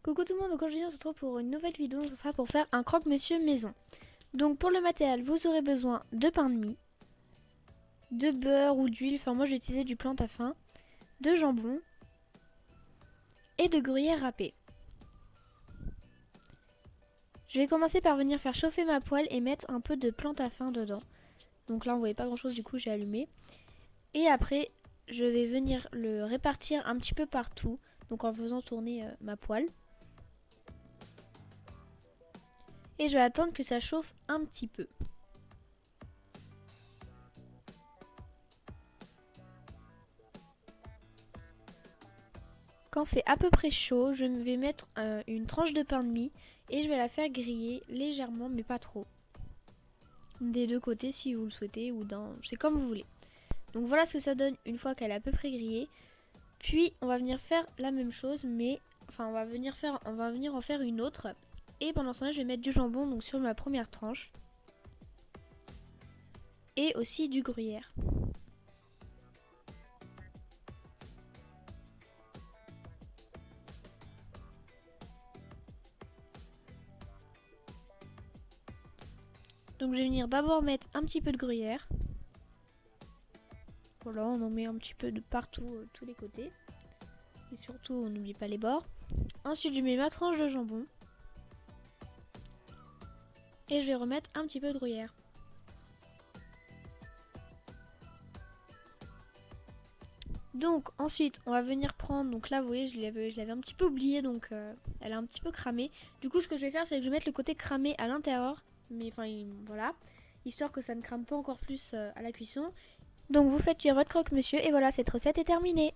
Coucou tout le monde, aujourd'hui on se retrouve pour une nouvelle vidéo, ce sera pour faire un croque-monsieur maison. Donc pour le matériel, vous aurez besoin de pain de mie, de beurre ou d'huile, enfin moi j'ai utilisé du plantain, de jambon et de gruyère râpée. Je vais commencer par venir faire chauffer ma poêle et mettre un peu de plantain dedans. Donc là on voyait pas grand chose, du coup j'ai allumé. Et après je vais venir le répartir un petit peu partout, donc en faisant tourner ma poêle. Et je vais attendre que ça chauffe un petit peu. Quand c'est à peu près chaud, je vais mettre une tranche de pain de mie et je vais la faire griller légèrement, mais pas trop. Des deux côtés si vous le souhaitez, ou d'un, c'est comme vous voulez. Donc voilà ce que ça donne une fois qu'elle est à peu près grillée. Puis on va venir faire la même chose, mais enfin on va venir en faire une autre. Et pendant ce temps-là, je vais mettre du jambon donc sur ma première tranche. Et aussi du gruyère. Donc je vais venir d'abord mettre un petit peu de gruyère. Voilà, on en met un petit peu de partout, tous les côtés. Et surtout, on n'oublie pas les bords. Ensuite, je mets ma tranche de jambon. Et je vais remettre un petit peu de gruyère. Donc ensuite, on va venir prendre, donc là vous voyez, je l'avais un petit peu oublié, donc elle a un petit peu cramé. Du coup, ce que je vais faire, c'est que je vais mettre le côté cramé à l'intérieur. Mais enfin, voilà. Histoire que ça ne crame pas encore plus à la cuisson. Donc vous faites cuire votre croque-monsieur et voilà, cette recette est terminée.